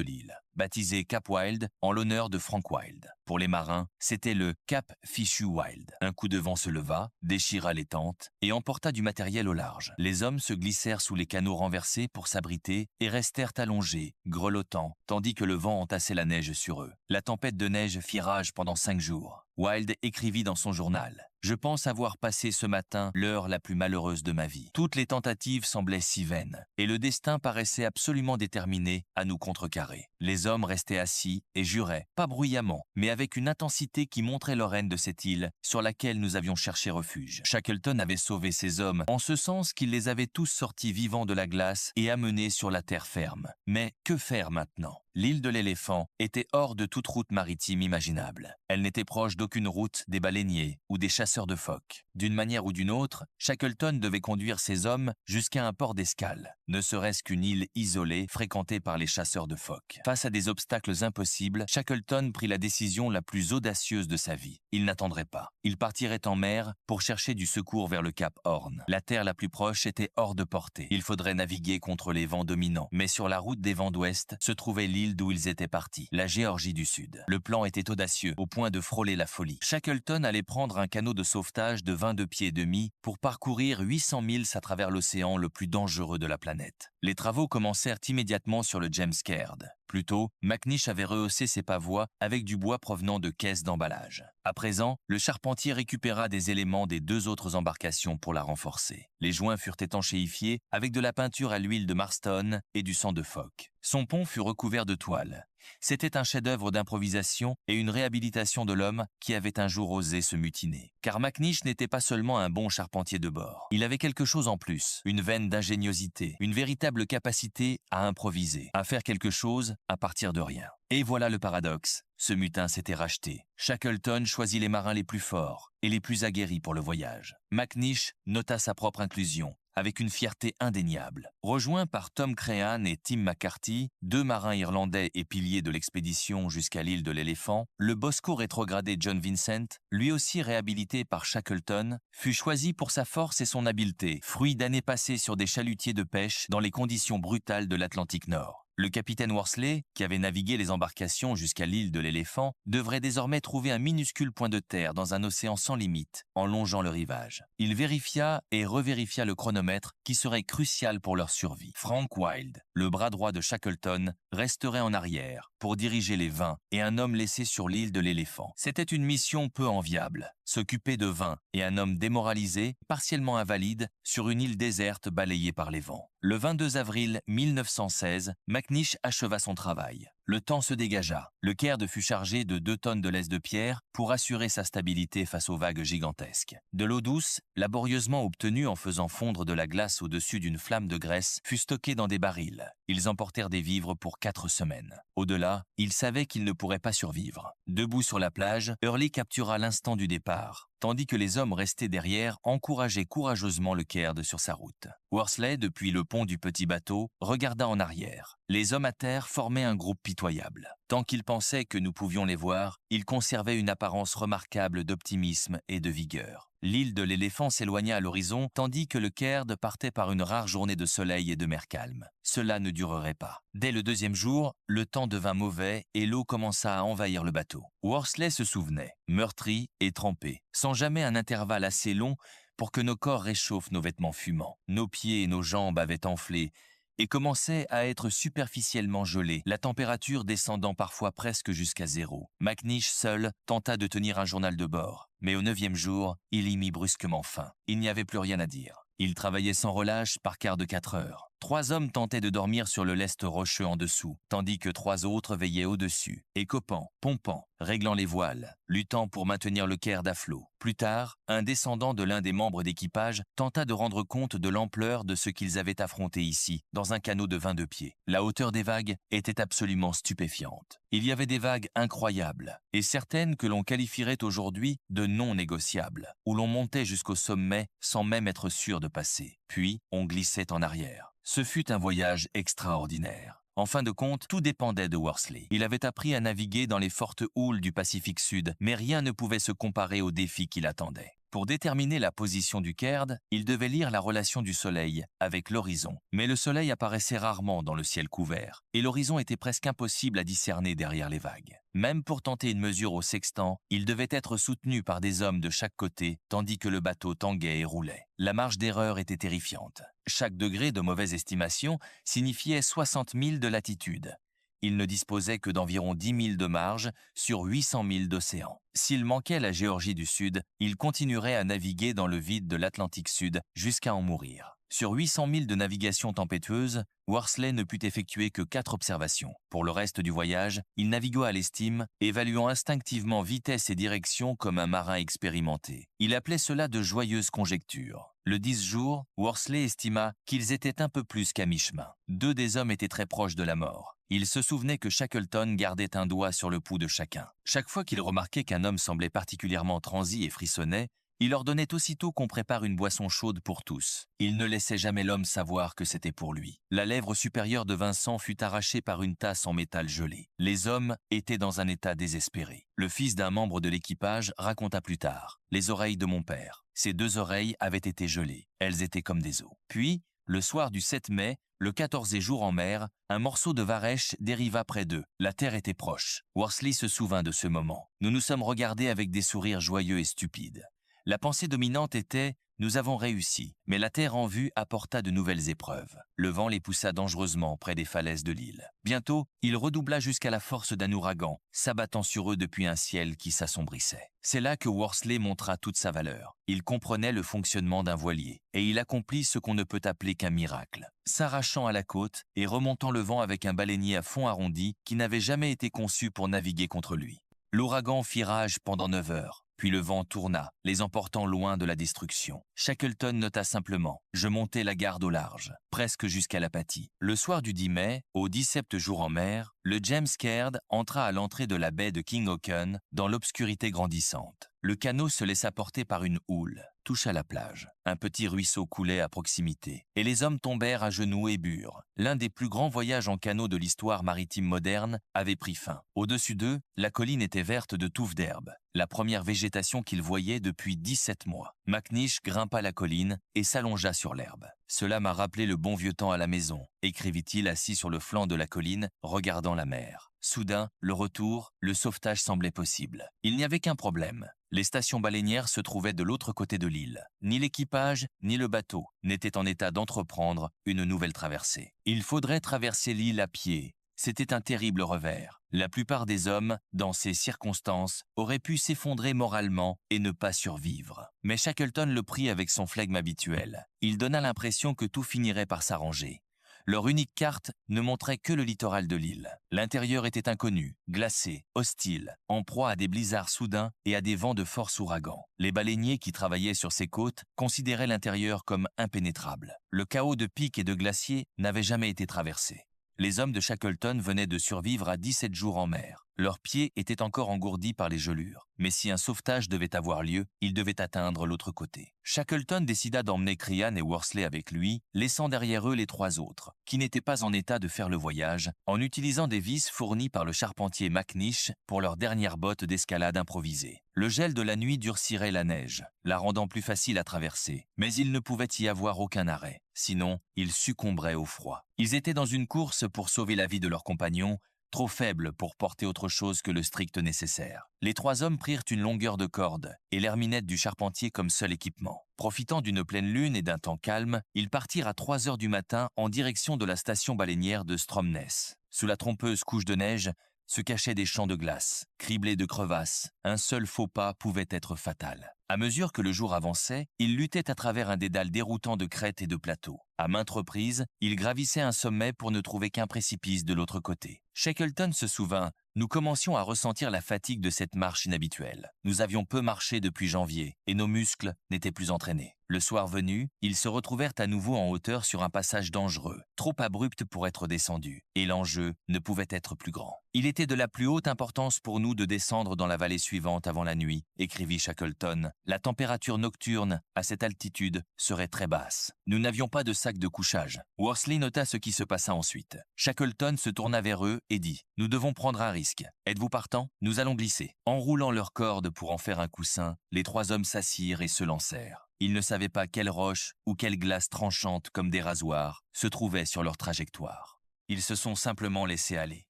Speaker 1: l'île, baptisé Cap Wild en l'honneur de Frank Wild. Pour les marins, c'était le Cap Fichu Wild. Un coup de vent se leva, déchira les tentes et emporta du matériel au large. Les hommes se glissèrent sous les canots renversés pour s'abriter et restèrent allongés, grelottants, tandis que le vent vent entassait la neige sur eux. La tempête de neige fit rage pendant 5 jours. Wilde écrivit dans son journal « Je pense avoir passé ce matin l'heure la plus malheureuse de ma vie. Toutes les tentatives semblaient si vaines, et le destin paraissait absolument déterminé à nous contrecarrer. Les hommes restaient assis et juraient, pas bruyamment, mais avec une intensité qui montrait leur haine de cette île sur laquelle nous avions cherché refuge. Shackleton avait sauvé ces hommes, en ce sens qu'il les avait tous sortis vivants de la glace et amenés sur la terre ferme. Mais que faire maintenant ? L'île de l'Éléphant était hors de toute route maritime imaginable. Elle n'était proche d'aucune route des baleiniers ou des chasseurs de phoques. D'une manière ou d'une autre, Shackleton devait conduire ses hommes jusqu'à un port d'escale, ne serait-ce qu'une île isolée fréquentée par les chasseurs de phoques. Face à des obstacles impossibles, Shackleton prit la décision la plus audacieuse de sa vie. Il n'attendrait pas. Il partirait en mer pour chercher du secours vers le cap Horn. La terre la plus proche était hors de portée. Il faudrait naviguer contre les vents dominants. Mais sur la route des vents d'ouest se trouvait l'île d'où ils étaient partis, la Géorgie du Sud. Le plan était audacieux, au point de frôler la folie. Shackleton allait prendre un canot de sauvetage de 22 pieds et demi pour parcourir 800 milles à travers l'océan le plus dangereux de la planète. Les travaux commencèrent immédiatement sur le James Caird. Plus tôt, McNish avait rehaussé ses pavois avec du bois provenant de caisses d'emballage. À présent, le charpentier récupéra des éléments des 2 autres embarcations pour la renforcer. Les joints furent étanchéifiés avec de la peinture à l'huile de Marston et du sang de phoque. Son pont fut recouvert de toile. C'était un chef-d'œuvre d'improvisation et une réhabilitation de l'homme qui avait un jour osé se mutiner. Car McNish n'était pas seulement un bon charpentier de bord. Il avait quelque chose en plus, une veine d'ingéniosité, une véritable capacité à improviser, à faire quelque chose à partir de rien. Et voilà le paradoxe. Ce mutin s'était racheté. Shackleton choisit les marins les plus forts et les plus aguerris pour le voyage. McNish nota sa propre inclusion, avec une fierté indéniable. Rejoint par Tom Crean et Tim McCarthy, 2 marins irlandais et piliers de l'expédition jusqu'à l'île de l'Éléphant, le Bosco rétrogradé John Vincent, lui aussi réhabilité par Shackleton, fut choisi pour sa force et son habileté, fruit d'années passées sur des chalutiers de pêche dans les conditions brutales de l'Atlantique Nord. Le capitaine Worsley, qui avait navigué les embarcations jusqu'à l'île de l'Éléphant, devrait désormais trouver un minuscule point de terre dans un océan sans limite, en longeant le rivage. Il vérifia et revérifia le chronomètre qui serait crucial pour leur survie. Frank Wilde, le bras droit de Shackleton, resterait en arrière pour diriger les 20 et un homme laissé sur l'île de l'Éléphant. C'était une mission peu enviable. S'occuper de 20 et un homme démoralisé, partiellement invalide, sur une île déserte balayée par les vents. Le 22 avril 1916, McNish acheva son travail. Le temps se dégagea. Le Caird fut chargé de 2 tonnes de laisse de pierre pour assurer sa stabilité face aux vagues gigantesques. De l'eau douce, laborieusement obtenue en faisant fondre de la glace au-dessus d'une flamme de graisse, fut stockée dans des barils. Ils emportèrent des vivres pour 4 semaines. Au-delà, ils savaient qu'ils ne pourraient pas survivre. Debout sur la plage, Hurley captura l'instant du départ, tandis que les hommes restés derrière encourageaient courageusement le Caird sur sa route. Worsley, depuis le pont du petit bateau, regarda en arrière. Les hommes à terre formaient un groupe pitoyable. Tant qu'ils pensaient que nous pouvions les voir, ils conservaient une apparence remarquable d'optimisme et de vigueur. L'île de l'Éléphant s'éloigna à l'horizon, tandis que le Caird partait par une rare journée de soleil et de mer calme. Cela ne durerait pas. Dès le 2e jour, le temps devint mauvais et l'eau commença à envahir le bateau. Worsley se souvenait, meurtri et trempé, sans jamais un intervalle assez long pour que nos corps réchauffent nos vêtements fumants. Nos pieds et nos jambes avaient enflé et commençaient à être superficiellement gelés, la température descendant parfois presque jusqu'à 0. McNish seul tenta de tenir un journal de bord, mais au 9e jour, il y mit brusquement fin. Il n'y avait plus rien à dire. Il travaillait sans relâche par quart de 4 heures. 3 hommes tentaient de dormir sur le lest rocheux en dessous, tandis que 3 autres veillaient au-dessus, écopant, pompant, réglant les voiles, luttant pour maintenir le Caird à flot. Plus tard, un descendant de l'un des membres d'équipage tenta de rendre compte de l'ampleur de ce qu'ils avaient affronté ici, dans un canot de 22 pieds. La hauteur des vagues était absolument stupéfiante. Il y avait des vagues incroyables, et certaines que l'on qualifierait aujourd'hui de non négociables, où l'on montait jusqu'au sommet sans même être sûr de passer. Puis, on glissait en arrière. Ce fut un voyage extraordinaire. En fin de compte, tout dépendait de Worsley. Il avait appris à naviguer dans les fortes houles du Pacifique Sud, mais rien ne pouvait se comparer aux défis qui l'attendaient. Pour déterminer la position du Caird, il devait lire la relation du soleil avec l'horizon. Mais le soleil apparaissait rarement dans le ciel couvert, et l'horizon était presque impossible à discerner derrière les vagues. Même pour tenter une mesure au sextant, il devait être soutenu par des hommes de chaque côté, tandis que le bateau tanguait et roulait. La marge d'erreur était terrifiante. Chaque degré de mauvaise estimation signifiait 60 milles de latitude. Il ne disposait que d'environ 10 milles de marge sur 800 milles d'océan. S'il manquait la Géorgie du Sud, il continuerait à naviguer dans le vide de l'Atlantique Sud jusqu'à en mourir. Sur 800 milles de navigation tempétueuse, Worsley ne put effectuer que 4 observations. Pour le reste du voyage, il navigua à l'estime, évaluant instinctivement vitesse et direction comme un marin expérimenté. Il appelait cela de joyeuses conjectures. Le 10 jours, Worsley estima qu'ils étaient un peu plus qu'à mi-chemin. 2 des hommes étaient très proches de la mort. Il se souvenait que Shackleton gardait un doigt sur le pouls de chacun. Chaque fois qu'il remarquait qu'un homme semblait particulièrement transi et frissonnait, il ordonnait aussitôt qu'on prépare une boisson chaude pour tous. Il ne laissait jamais l'homme savoir que c'était pour lui. La lèvre supérieure de Vincent fut arrachée par une tasse en métal gelé. Les hommes étaient dans un état désespéré. Le fils d'un membre de l'équipage raconta plus tard « Les oreilles de mon père. Ses 2 oreilles avaient été gelées. Elles étaient comme des os. » Puis, le soir du 7 mai, le 14e jour en mer, un morceau de varech dériva près d'eux. La terre était proche. Worsley se souvint de ce moment. Nous nous sommes regardés avec des sourires joyeux et stupides. La pensée dominante était « Nous avons réussi », mais la terre en vue apporta de nouvelles épreuves. Le vent les poussa dangereusement près des falaises de l'île. Bientôt, il redoubla jusqu'à la force d'un ouragan, s'abattant sur eux depuis un ciel qui s'assombrissait. C'est là que Worsley montra toute sa valeur. Il comprenait le fonctionnement d'un voilier, et il accomplit ce qu'on ne peut appeler qu'un miracle. S'arrachant à la côte et remontant le vent avec un baleinier à fond arrondi qui n'avait jamais été conçu pour naviguer contre lui. L'ouragan fit rage pendant 9 heures. Puis le vent tourna, les emportant loin de la destruction. Shackleton nota simplement « Je montais la garde au large, presque jusqu'à l'apathie. » Le soir du 10 mai, au 17e jour en mer, le James Caird entra à l'entrée de la baie de King Haakon dans l'obscurité grandissante. Le canot se laissa porter par une houle, toucha la plage. Un petit ruisseau coulait à proximité, et les hommes tombèrent à genoux et burent. L'un des plus grands voyages en canot de l'histoire maritime moderne avait pris fin. Au-dessus d'eux, la colline était verte de touffes d'herbe, la première végétation qu'ils voyaient depuis 17 mois. McNish grimpa la colline et s'allongea sur l'herbe. « Cela m'a rappelé le bon vieux temps à la maison », écrivit-il assis sur le flanc de la colline, regardant la mer. Soudain, le retour, le sauvetage semblait possible. Il n'y avait qu'un problème. Les stations baleinières se trouvaient de l'autre côté de l'île. Ni l'équipage, ni le bateau n'étaient en état d'entreprendre une nouvelle traversée. Il faudrait traverser l'île à pied. C'était un terrible revers. La plupart des hommes, dans ces circonstances, auraient pu s'effondrer moralement et ne pas survivre. Mais Shackleton le prit avec son flegme habituel. Il donna l'impression que tout finirait par s'arranger. Leur unique carte ne montrait que le littoral de l'île. L'intérieur était inconnu, glacé, hostile, en proie à des blizzards soudains et à des vents de force ouragan. Les baleiniers qui travaillaient sur ces côtes considéraient l'intérieur comme impénétrable. Le chaos de pics et de glaciers n'avait jamais été traversé. Les hommes de Shackleton venaient de survivre à 17 jours en mer. Leurs pieds étaient encore engourdis par les gelures. Mais si un sauvetage devait avoir lieu, ils devaient atteindre l'autre côté. Shackleton décida d'emmener Crean et Worsley avec lui, laissant derrière eux les 3 autres, qui n'étaient pas en état de faire le voyage, en utilisant des vis fournies par le charpentier McNish pour leurs dernières bottes d'escalade improvisées. Le gel de la nuit durcirait la neige, la rendant plus facile à traverser, mais il ne pouvait y avoir aucun arrêt. Sinon, ils succomberaient au froid. Ils étaient dans une course pour sauver la vie de leurs compagnons, trop faibles pour porter autre chose que le strict nécessaire. Les 3 hommes prirent une longueur de corde et l'herminette du charpentier comme seul équipement. Profitant d'une pleine lune et d'un temps calme, ils partirent à 3 heures du matin en direction de la station baleinière de Stromness. Sous la trompeuse couche de neige, se cachaient des champs de glace, criblés de crevasses. Un seul faux pas pouvait être fatal. À mesure que le jour avançait, il luttait à travers un dédale déroutant de crêtes et de plateaux. À maintes reprises, il gravissait un sommet pour ne trouver qu'un précipice de l'autre côté. Shackleton se souvint « Nous commencions à ressentir la fatigue de cette marche inhabituelle. Nous avions peu marché depuis janvier et nos muscles n'étaient plus entraînés. » Le soir venu, ils se retrouvèrent à nouveau en hauteur sur un passage dangereux, trop abrupt pour être descendu, et l'enjeu ne pouvait être plus grand. « Il était de la plus haute importance pour nous de descendre dans la vallée suivante avant la nuit, » écrivit Shackleton. « La température nocturne, à cette altitude, serait très basse. Nous n'avions pas de sac de couchage. » Worsley nota ce qui se passa ensuite. Shackleton se tourna vers eux et dit « Nous devons prendre un risque. Êtes-vous partants ? Nous allons glisser. » Enroulant leurs cordes pour en faire un coussin, les 3 hommes s'assirent et se lancèrent. Ils ne savaient pas quelle roche ou quelle glace tranchante comme des rasoirs se trouvait sur leur trajectoire. Ils se sont simplement laissés aller.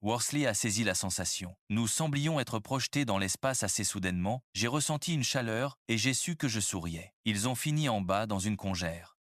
Speaker 1: Worsley a saisi la sensation. Nous semblions être projetés dans l'espace assez soudainement. J'ai ressenti une chaleur et j'ai su que je souriais. Ils ont fini en bas dans une congère.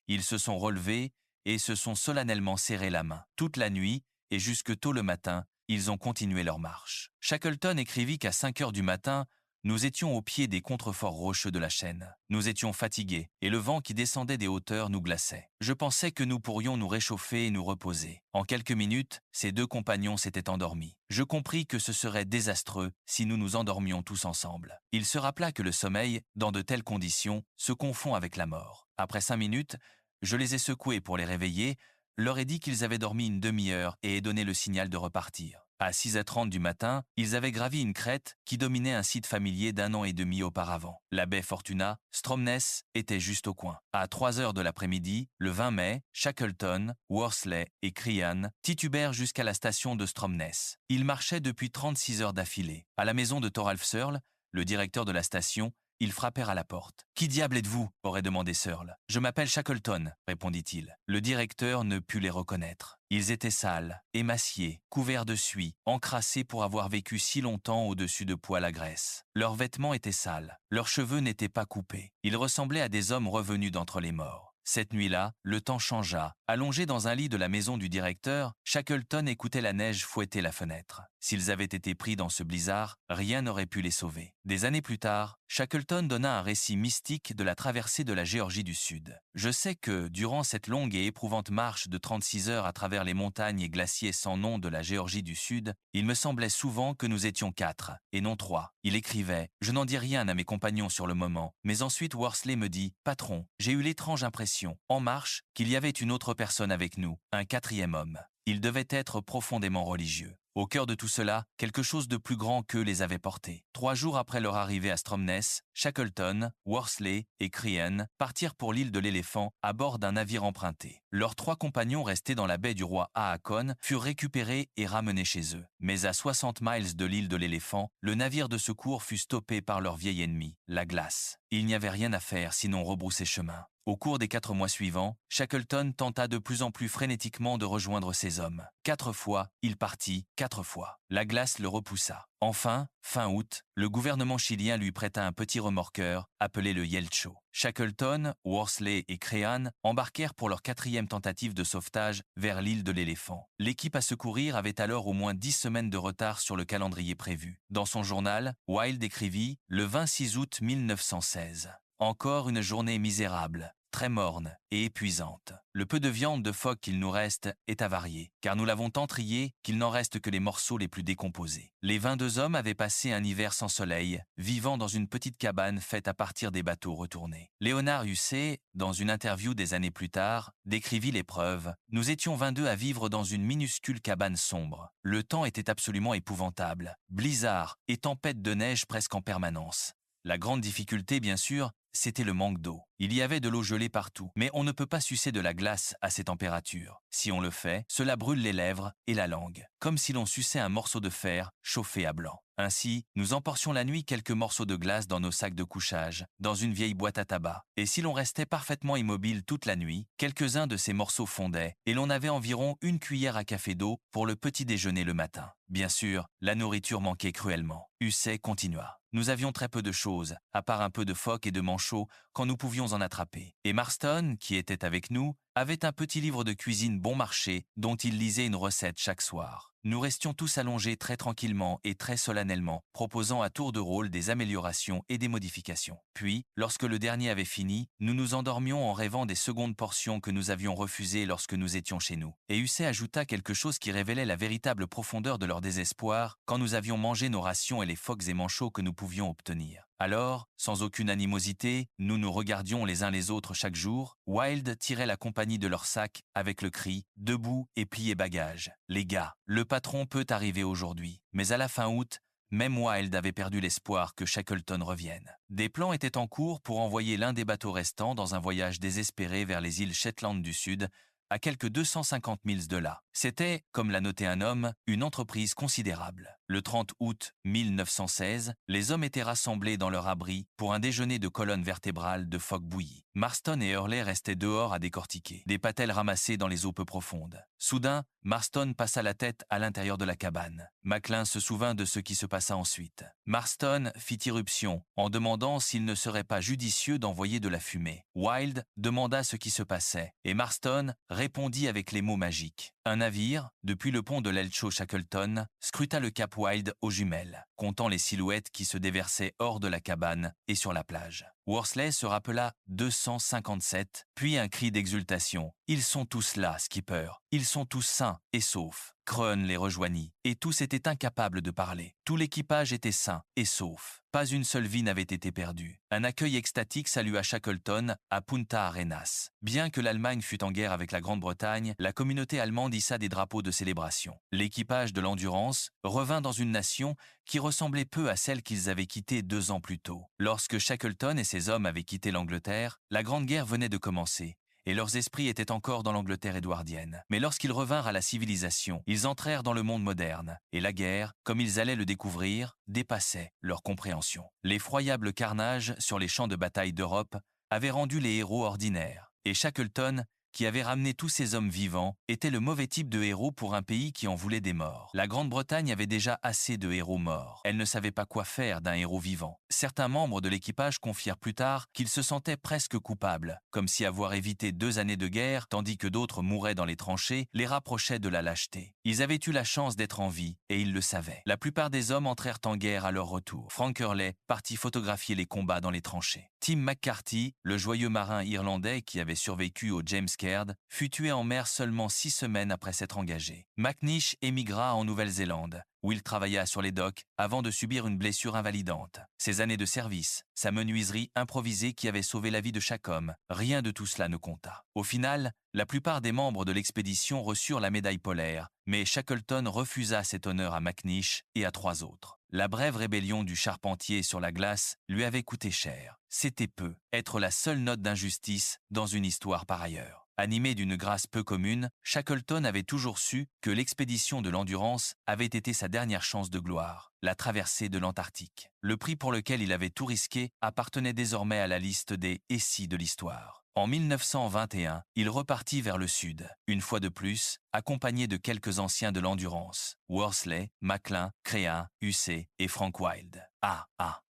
Speaker 1: Ils se sont relevés et se sont solennellement serrés la main. Toute la nuit, et jusque tôt le matin, ils ont continué leur marche. Shackleton écrivit qu'à 5 heures du matin, nous étions au pied des contreforts rocheux de la chaîne. Nous étions fatigués et le vent qui descendait des hauteurs nous glaçait. Je pensais que nous pourrions nous réchauffer et nous reposer. En quelques minutes, ces deux compagnons s'étaient endormis. Je compris que ce serait désastreux si nous nous endormions tous ensemble. Il se rappela que le sommeil, dans de telles conditions, se confond avec la mort. Après 5 minutes, je les ai secoués pour les réveiller, leur ai dit qu'ils avaient dormi une demi-heure et ai donné le signal de repartir. À 6h30 du matin, ils avaient gravi une crête qui dominait un site familier d'1 an et demi auparavant. La baie Fortuna, Stromness, était juste au coin. À 3h de l'après-midi, le 20 mai, Shackleton, Worsley et Crean titubèrent jusqu'à la station de Stromness. Ils marchaient depuis 36 heures d'affilée. À la maison de Thoralf Searle, le directeur de la station, ils frappèrent à la porte. « Qui diable êtes-vous » aurait demandé Searle. « Je m'appelle Shackleton » répondit-il. Le directeur ne put les reconnaître. Ils étaient sales, émaciés, couverts de suie, encrassés pour avoir vécu si longtemps au-dessus de poêles à graisse. Leurs vêtements étaient sales, leurs cheveux n'étaient pas coupés. Ils ressemblaient à des hommes revenus d'entre les morts. Cette nuit-là, le temps changea. Allongé dans un lit de la maison du directeur, Shackleton écoutait la neige fouetter la fenêtre. S'ils avaient été pris dans ce blizzard, rien n'aurait pu les sauver. Des années plus tard, Shackleton donna un récit mystique de la traversée de la Géorgie du Sud. Je sais que, durant cette longue et éprouvante marche de 36 heures à travers les montagnes et glaciers sans nom de la Géorgie du Sud, il me semblait souvent que nous étions 4, et non 3. Il écrivait « Je n'en dis rien à mes compagnons sur le moment, mais ensuite Worsley me dit « Patron, j'ai eu l'étrange impression, en marche, qu'il y avait une autre personne avec nous, un 4e homme. Il devait être profondément religieux. Au cœur de tout cela, quelque chose de plus grand qu'eux les avait portés. 3 jours après leur arrivée à Stromness, Shackleton, Worsley et Crean partirent pour l'île de l'Éléphant à bord d'un navire emprunté. Leurs 3 compagnons restés dans la baie du roi Haakon furent récupérés et ramenés chez eux. Mais à 60 miles de l'île de l'Éléphant, le navire de secours fut stoppé par leur vieil ennemi, la glace. Il n'y avait rien à faire sinon rebrousser chemin. Au cours des 4 mois suivants, Shackleton tenta de plus en plus frénétiquement de rejoindre ses hommes. 4 fois, il partit, 4 fois. La glace le repoussa. Enfin, fin août, le gouvernement chilien lui prêta un petit remorqueur, appelé le Yelcho. Shackleton, Worsley et Crean embarquèrent pour leur 4e tentative de sauvetage vers l'île de l'Éléphant. L'équipe à secourir avait alors au moins 10 semaines de retard sur le calendrier prévu. Dans son journal, Wild écrivit « Le 26 août 1916 ». Encore une journée misérable, très morne et épuisante. Le peu de viande de phoque qu'il nous reste est avarié, car nous l'avons tant trié qu'il n'en reste que les morceaux les plus décomposés. Les 22 hommes avaient passé un hiver sans soleil, vivant dans une petite cabane faite à partir des bateaux retournés. Léonard Husset, dans une interview des années plus tard, décrivit l'épreuve. « Nous étions 22 à vivre dans une minuscule cabane sombre. Le temps était absolument épouvantable. Blizzard et tempête de neige presque en permanence. La grande difficulté, bien sûr, c'était le manque d'eau. Il y avait de l'eau gelée partout, mais on ne peut pas sucer de la glace à ces températures. Si on le fait, cela brûle les lèvres et la langue, comme si l'on suçait un morceau de fer chauffé à blanc. Ainsi, nous emportions la nuit quelques morceaux de glace dans nos sacs de couchage, dans une vieille boîte à tabac. Et si l'on restait parfaitement immobile toute la nuit, quelques-uns de ces morceaux fondaient, et l'on avait environ 1 cuillère à café d'eau pour le petit déjeuner le matin. Bien sûr, la nourriture manquait cruellement. Husset continua. Nous avions très peu de choses, à part un peu de phoque et de manchots, quand nous pouvions en attraper. Et Marston, qui était avec nous, avait un petit livre de cuisine bon marché dont il lisait une recette chaque soir. Nous restions tous allongés très tranquillement et très solennellement, proposant à tour de rôle des améliorations et des modifications. Puis, lorsque le dernier avait fini, nous nous endormions en rêvant des secondes portions que nous avions refusées lorsque nous étions chez nous. Et Husset ajouta quelque chose qui révélait la véritable profondeur de leur désespoir quand nous avions mangé nos rations et les phoques et manchots que nous pouvions obtenir. Alors, sans aucune animosité, nous nous regardions les uns les autres chaque jour. Wild tirait la compagnie de leur sac avec le cri « Debout et pliez bagages ». Les gars, le patron peut arriver aujourd'hui. Mais à la fin août, même Wild avait perdu l'espoir que Shackleton revienne. Des plans étaient en cours pour envoyer l'un des bateaux restants dans un voyage désespéré vers les îles Shetland du Sud, à quelques 250 milles de là. C'était, comme l'a noté un homme, une entreprise considérable. Le 30 août 1916, les hommes étaient rassemblés dans leur abri pour un déjeuner de colonne vertébrale de phoques bouillis. Marston et Hurley restaient dehors à décortiquer, des patelles ramassées dans les eaux peu profondes. Soudain, Marston passa la tête à l'intérieur de la cabane. Macklin se souvint de ce qui se passa ensuite. Marston fit irruption en demandant s'il ne serait pas judicieux d'envoyer de la fumée. Wild demanda ce qui se passait et Marston répondit avec les mots magiques. Un navire, depuis le pont de l'Elcho Shackleton, scruta le cap Wild aux jumelles, comptant les silhouettes qui se déversaient hors de la cabane et sur la plage. Worsley se rappela 257, puis un cri d'exultation. « Ils sont tous là, Skipper. Ils sont tous sains et saufs. » Crone les rejoignit, et tous étaient incapables de parler. Tout l'équipage était sain et sauf. Pas une seule vie n'avait été perdue. Un accueil extatique salua Shackleton à Punta Arenas. Bien que l'Allemagne fût en guerre avec la Grande-Bretagne, la communauté allemande hissa des drapeaux de célébration. L'équipage de l'Endurance revint dans une nation qui ressemblait peu à celle qu'ils avaient quittée 2 ans plus tôt. Lorsque Shackleton et ses hommes avaient quitté l'Angleterre, la Grande Guerre venait de commencer. Et leurs esprits étaient encore dans l'Angleterre édouardienne. Mais lorsqu'ils revinrent à la civilisation, ils entrèrent dans le monde moderne, et la guerre, comme ils allaient le découvrir, dépassait leur compréhension. L'effroyable carnage sur les champs de bataille d'Europe avait rendu les héros ordinaires, et Shackleton, qui avait ramené tous ces hommes vivants, était le mauvais type de héros pour un pays qui en voulait des morts. La Grande-Bretagne avait déjà assez de héros morts. Elle ne savait pas quoi faire d'un héros vivant. Certains membres de l'équipage confièrent plus tard qu'ils se sentaient presque coupables, comme si avoir évité 2 années de guerre, tandis que d'autres mouraient dans les tranchées, les rapprochait de la lâcheté. Ils avaient eu la chance d'être en vie, et ils le savaient. La plupart des hommes entrèrent en guerre à leur retour. Frank Hurley partit photographier les combats dans les tranchées. Tim McCarthy, le joyeux marin irlandais qui avait survécu au James Caird, fut tué en mer seulement 6 semaines après s'être engagé. McNish émigra en Nouvelle-Zélande, où il travailla sur les docks avant de subir une blessure invalidante. Ses années de service, sa menuiserie improvisée qui avait sauvé la vie de chaque homme, rien de tout cela ne compta. Au final, la plupart des membres de l'expédition reçurent la médaille polaire, mais Shackleton refusa cet honneur à McNish et à 3 autres. La brève rébellion du charpentier sur la glace lui avait coûté cher. C'était peu, être la seule note d'injustice dans une histoire par ailleurs. Animé d'une grâce peu commune, Shackleton avait toujours su que l'expédition de l'Endurance avait été sa dernière chance de gloire, la traversée de l'Antarctique. Le prix pour lequel il avait tout risqué appartenait désormais à la liste des « et si » de l'histoire. En 1921, il repartit vers le sud, une fois de plus, accompagné de quelques anciens de l'Endurance, Worsley, Macklin, Crean, Hussey et Frank Wild.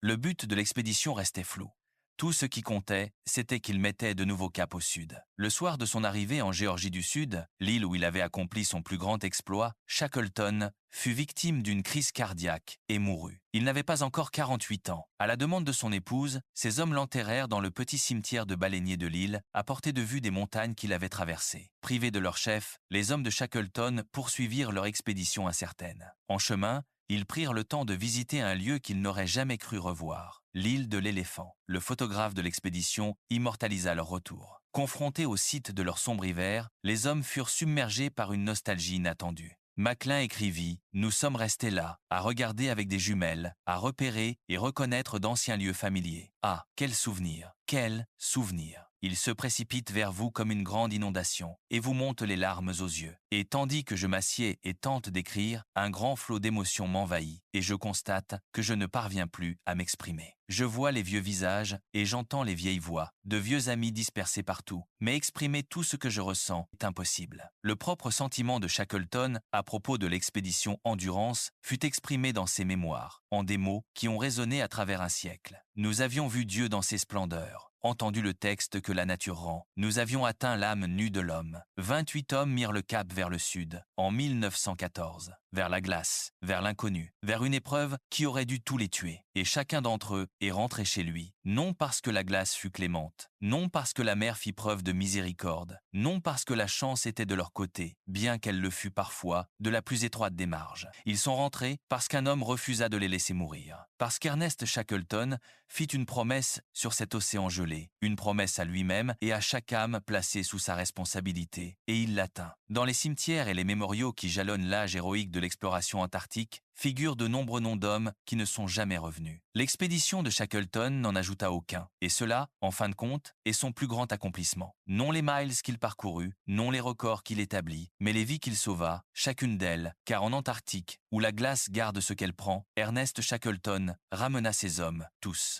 Speaker 1: Le but de l'expédition restait flou. Tout ce qui comptait, c'était qu'il mettait de nouveaux caps au sud. Le soir de son arrivée en Géorgie du Sud, l'île où il avait accompli son plus grand exploit, Shackleton fut victime d'une crise cardiaque et mourut. Il n'avait pas encore 48 ans. À la demande de son épouse, ses hommes l'enterrèrent dans le petit cimetière de baleiniers de l'île, à portée de vue des montagnes qu'il avait traversées. Privés de leur chef, les hommes de Shackleton poursuivirent leur expédition incertaine. En chemin, ils prirent le temps de visiter un lieu qu'ils n'auraient jamais cru revoir, l'île de l'Éléphant. Le photographe de l'expédition immortalisa leur retour. Confrontés au site de leur sombre hiver, les hommes furent submergés par une nostalgie inattendue. Macklin écrivit « Nous sommes restés là, à regarder avec des jumelles, à repérer et reconnaître d'anciens lieux familiers. Ah, quel souvenir! Quel souvenir! Il se précipite vers vous comme une grande inondation et vous monte les larmes aux yeux. Et tandis que je m'assieds et tente d'écrire, un grand flot d'émotions m'envahit et je constate que je ne parviens plus à m'exprimer. Je vois les vieux visages et j'entends les vieilles voix, de vieux amis dispersés partout, mais exprimer tout ce que je ressens est impossible. » Le propre sentiment de Shackleton à propos de l'expédition Endurance fut exprimé dans ses mémoires, en des mots qui ont résonné à travers un siècle. Nous avions vu Dieu dans ses splendeurs, entendu le texte que la nature rend. Nous avions atteint l'âme nue de l'homme. 28 hommes mirent le cap vers le sud, en 1914, vers la glace, vers l'inconnu, vers une épreuve qui aurait dû tous les tuer. Et chacun d'entre eux est rentré chez lui, non parce que la glace fut clémente, non parce que la mer fit preuve de miséricorde, non parce que la chance était de leur côté, bien qu'elle le fût parfois de la plus étroite des marges. Ils sont rentrés parce qu'un homme refusa de les laisser mourir, parce qu'Ernest Shackleton fit une promesse sur cet océan gelé, une promesse à lui-même et à chaque âme placée sous sa responsabilité, et il l'atteint. Dans les cimetières et les mémoriaux qui jalonnent l'âge héroïque de l'exploration antarctique, figurent de nombreux noms d'hommes qui ne sont jamais revenus. L'expédition de Shackleton n'en ajouta aucun, et cela, en fin de compte, est son plus grand accomplissement. Non les miles qu'il parcourut, non les records qu'il établit, mais les vies qu'il sauva, chacune d'elles, car en Antarctique, où la glace garde ce qu'elle prend, Ernest Shackleton ramena ses hommes, tous.